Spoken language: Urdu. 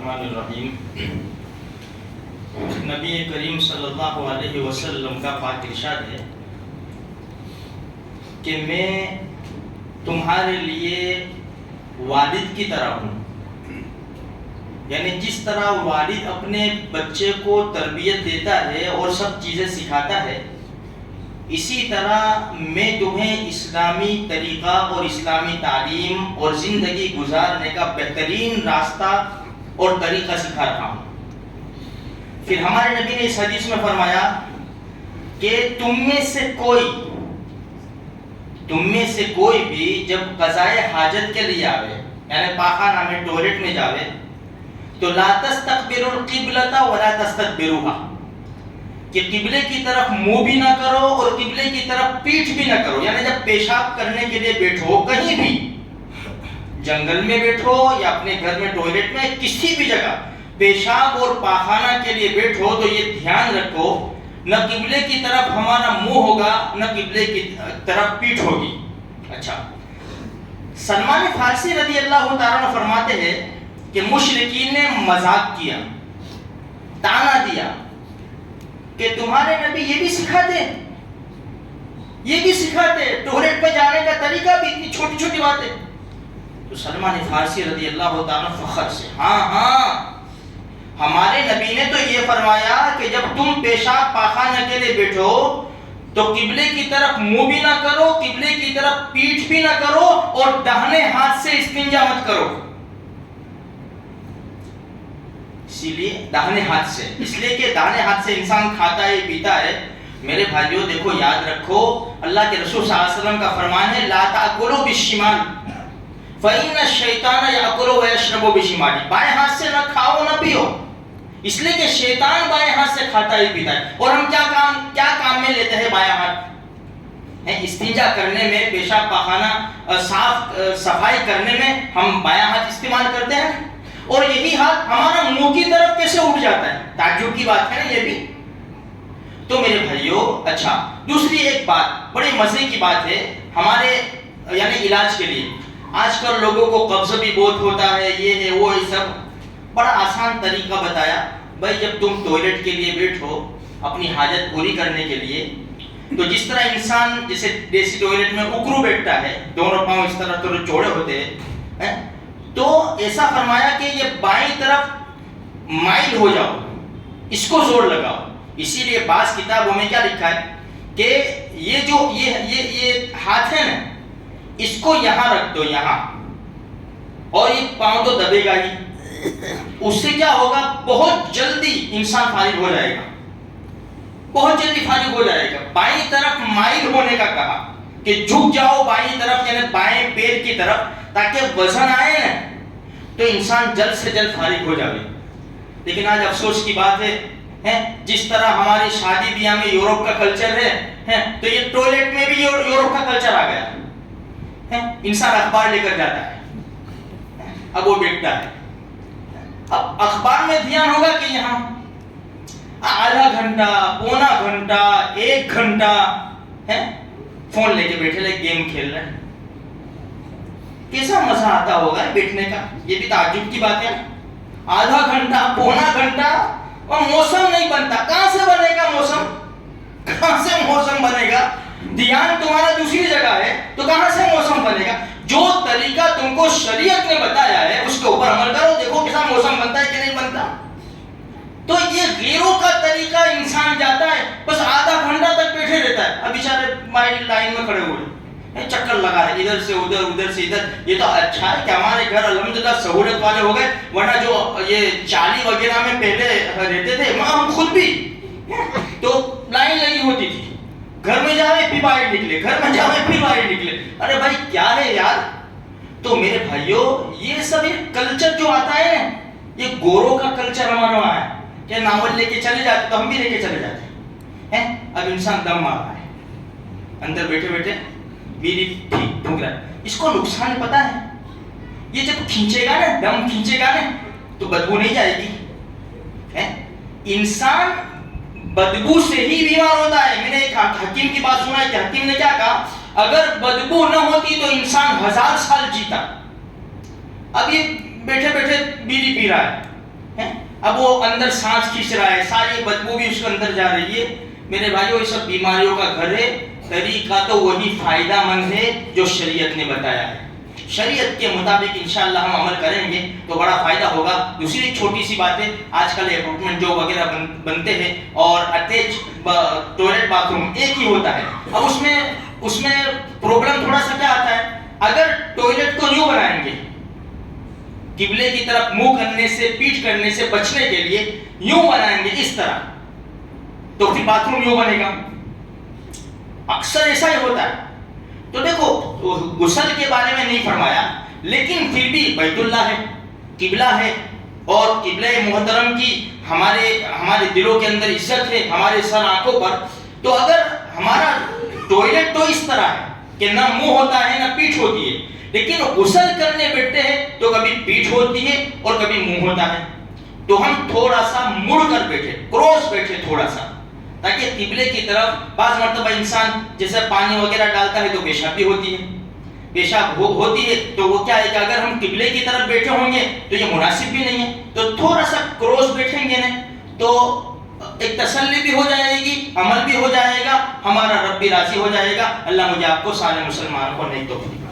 الرحمن الرحیم۔ نبی کریم صلی اللہ علیہ وسلم کا پاک ارشاد ہے کہ میں تمہارے لیے والد کی طرح ہوں، یعنی جس طرح والد اپنے بچے کو تربیت دیتا ہے اور سب چیزیں سکھاتا ہے، اسی طرح میں تمہیں اسلامی طریقہ اور اسلامی تعلیم اور زندگی گزارنے کا بہترین راستہ اور طریقہ سکھا رہا ہوں۔ پھر ہمارے نبی نے اس حدیث میں فرمایا کہ تم میں سے کوئی بھی جب قضائے حاجت کے لیے آوے، یعنی پاخانہ میں ٹوائلٹ میں جاوے، تو لا تستقبلوا القبلۃ ولا تستدبروها، کہ قبلے کی طرف منہ بھی نہ کرو اور قبلے کی طرف پیٹھ بھی نہ کرو۔ یعنی جب پیشاب کرنے کے لیے بیٹھو، کہیں بھی جنگل میں بیٹھو یا اپنے گھر میں ٹوائلٹ میں، کسی بھی جگہ پیشاب اور پاخانہ کے لیے بیٹھو تو یہ دھیان رکھو، نہ قبلے کی طرف ہمارا منہ ہوگا نہ قبلے کی طرف پیٹھ ہوگی۔ اچھا، سلمان فارسی رضی اللہ تعالیٰ عنہ فرماتے ہیں کہ مشرکین نے مذاق کیا، تانا دیا کہ تمہارے نبی یہ بھی سکھاتے ٹوائلٹ پہ جانے کا طریقہ بھی، اتنی چھوٹی چھوٹی باتیں۔ تو سلمان فارسی رضی اللہ تعالیٰ فخر سے، ہاں ہمارے نبی نے تو یہ فرمایا کہ جب تم پیشاب پاخانہ کے لیے بیٹھو تو قبلے کی طرف منہ بھی نہ کرو، قبلے کی طرف پیٹھ بھی نہ کرو اور داہنے ہاتھ سے استنجا مت کرو۔ اسی لیے داہنے ہاتھ سے، اس لیے کہ داہنے ہاتھ سے انسان کھاتا ہے پیتا ہے۔ میرے بھائیوں دیکھو، یاد رکھو، اللہ کے رسول صلی اللہ علیہ وسلم کا فرمان ہے لا تاکلوا بالشمال فإن الشیطان یاکل ویشرب بشمال، بائیں ہاتھ سے نہ کھاؤ نہ پیو، اس لیے کہ شیطان بائیں ہاتھ سے کھاتا ہی پیتا ہے۔ اور ہم کیا کام میں لیتے ہیں بائیں ہاتھ؟ استنجا کرنے میں، پیشاب پاخانہ صفائی کرنے میں ہم بائیں ہاتھ استعمال کرتے ہیں، اور یہی ہاتھ ہمارا منہ کی طرف کیسے اٹھ جاتا ہے؟ تعجب کی بات ہے نا یہ بھی۔ تو میرے بھائیوں، اچھا دوسری ایک بات، بڑے مزے کی بات ہے ہمارے یعنی علاج کے لیے۔ آج کل لوگوں کو قبض بھی بہت ہوتا ہے، یہ ہے وہ ہے سب، بڑا آسان طریقہ بتایا۔ بھائی جب تم ٹوائلٹ کے لیے بیٹھو اپنی حاجت پوری کرنے کے لیے، تو جس طرح انسان جیسے دیسی ٹوائلٹ میں اکرو بیٹھتا ہے، دونوں پاؤں اس طرح تھوڑے چوڑے ہوتے ہیں، تو ایسا فرمایا کہ یہ بائیں طرف مائل ہو جاؤ، اس کو زور لگاؤ۔ اسی لیے بعض کتابوں میں کیا لکھا ہے کہ یہ جو یہ ہاتھ ہے نا، اس کو یہاں رکھ دو، یہاں، اور یہ پاؤں تو دبے گا ہی، اس سے کیا ہوگا، بہت جلدی انسان فارغ ہو جائے گا، بہت جلدی فارغ ہو جائے گا۔ بائیں طرف مائل ہونے کا کہا کہ جھک جاؤ بائیں طرف، یعنی بائیں پیر کی طرف، تاکہ وزن آئے نا تو انسان جلد سے جلد فارغ ہو جائے۔ لیکن آج افسوس کی بات ہے جس طرح ہماری شادی بیاہ میں یورپ کا کلچر ہے، تو یہ ٹوائلٹ میں بھی یورپ کا کلچر آ گیا۔ انسان اخبار لے کر جاتا ہے، اب وہ بیٹھتا ہے، اب اخبار میں دھیان ہوگا کہ یہاں آدھا گھنٹہ، پونا گھنٹہ، 1 گھنٹہ فون لے کے بیٹھے لے گیم کھیل رہے ہیں۔ کیسا مزہ آتا ہوگا بیٹھنے کا، یہ بھی تعجب کی بات ہے۔ آدھا گھنٹہ، پونا گھنٹہ، اور موسم نہیں بنتا۔ کہاں سے بنے گا موسم؟ کہاں سے موسم بنے گا؟ دھیان تمہارا دوسری جگہ ہے تو کہاں سے موسم بنے گا؟ جو طریقہ تم کو شریعت نے بتایا ہے اس کے اوپر عمل کرو، دیکھو کیسا موسم بنتا ہے کہ نہیں بنتا۔ تو یہ غیروں کا طریقہ، انسان جاتا ہے بس آدھا گھنٹہ تک بیٹھے رہتا ہے، اب بیچارے لائن میں کھڑے ہوئے، چکر لگا رہے ادھر سے ادھر، ادھر سے ادھر۔ یہ تو اچھا ہے کہ ہمارے گھر الحمدللہ سہولت والے ہو گئے، ورنہ جو یہ چالی وغیرہ میں پہلے رہتے تھے، ہم خود بھی تو لائن لگی ہوتی تھی، گھر میں جاوے پھر باہر نکلے، گھر میں جاوے پھر باہر نکلے۔ ارے بھائی کیا ہے یار؟ تو میرے بھائیوں، یہ سب ایک کلچر جو آتا ہے، یہ گوروں کا کلچر ہمارا وہاں ہے کہ ناول لے کے چلے جاتے تو ہم بھی لے کے چلے جاتے ہیں۔ اب انسان دم مار رہا ہے، اندر بیٹھے بیٹھے بیڑی ٹھوک رہا ہے، اس کو نقصان پتا ہے۔ یہ جب کھینچے گا نا، دم کھینچے گا نا، تو بدبو نہیں جائے گی۔ انسان بدبو سے ہی بیمار ہوتا ہے۔ میں نے ایک حکیم کی بات سنا ہے کہ حکیم نے کیا کہا، اگر بدبو نہ ہوتی تو انسان 1000 سال جیتا۔ اب یہ بیٹھے بیٹھے بیڑی پی رہا ہے، ہیں. اب وہ اندر سانس کھینچ رہا ہے, ساری بدبو بھی اس کے اندر جا رہی ہے. میرے بھائیو یہ سب بیماریوں کا گھر ہے. طریقہ تو وہی فائدہ مند ہے جو شریعت نے بتایا ہے. شریعت کے مطابق انشاءاللہ ہم عمل کریں گے تو بڑا فائدہ ہوگا. دوسری ایک چھوٹی سی بات ہے, آج کل اپارٹمنٹ جو وغیرہ بنتے ہیں اور اٹیچ ٹوائلٹ باتھ روم ایک ہی ہوتا ہے. اب اس میں پرابلم تھوڑا سا کیا آتا ہے, اگر ٹوائلٹ کو یوں بنائیں گے قبلے کی طرف منہ کرنے سے, پیٹھ کرنے سے بچنے کے لیے یوں بنائیں گے اس طرح, تو پھر باتھ روم یوں بنے گا. اکثر ایسا ہی ہوتا ہے. تو دیکھو غسل کے بارے میں نہیں فرمایا, لیکن پھر بھی بیت اللہ ہے, قبلہ ہے, اور قبلہ محترم کی ہمارے دلوں کے اندر عزت ہے, ہمارے سر آنکھوں پر. تو اگر ہمارا ٹوائلٹ تو اس طرح ہے کہ نہ منہ ہوتا ہے نہ پیٹھ ہوتی ہے, لیکن غسل کرنے بیٹھتے ہیں تو کبھی پیٹھ ہوتی ہے اور کبھی منہ ہوتا ہے. تو ہم تھوڑا سا مڑ کر بیٹھے, کراس بیٹھے تھوڑا سا, تاکہ قبلے کی طرف. بعض مرتبہ انسان جیسے پانی وغیرہ ڈالتا ہے تو پیشاب بھی ہوتی ہے, پیشاب ہوتی ہے, تو وہ کیا ہے کہ اگر ہم قبلے کی طرف بیٹھے ہوں گے تو یہ مناسب بھی نہیں ہے. تو تھوڑا سا کراس بیٹھیں گے نا تو ایک تسلی بھی ہو جائے گی, عمل بھی ہو جائے گا, ہمارا رب بھی راضی ہو جائے گا. اللہ مجھے آپ کو سارے مسلمانوں کو نیک توفیق